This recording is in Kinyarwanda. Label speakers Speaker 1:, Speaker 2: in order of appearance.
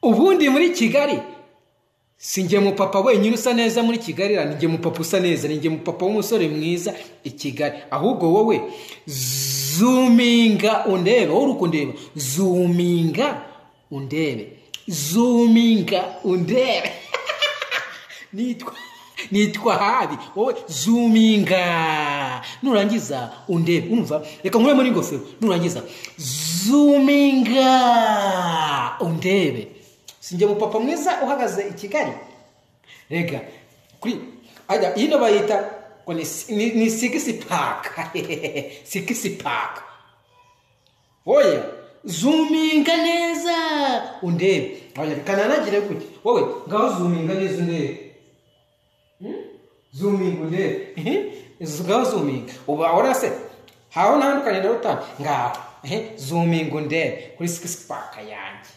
Speaker 1: ubundi muri Kigali sinjye mu papa wenyine usa neza muri Kigali ra ninjye mu papa usa neza ninjye mu papa w'umusore mwiza I Kigali ahubwo wowe zoominga undebe wowe urukundeba zoominga undebe nitwa habi wowe zoominga nurangiza undebe umva reka nkure muri ngofero nurangiza zoominga undebe sinjye mu papa mwiza uhagaze I Kigali rega kuri ajya ino bayita ni six pack oya zoominga neza undebe oya kananagire gute wowe ngaho zoominga neza undebe zooming undebe ngaho zoominga uba orase hawo ntandukanye na rutana ngaho zooming undebe kuri six pack yanjye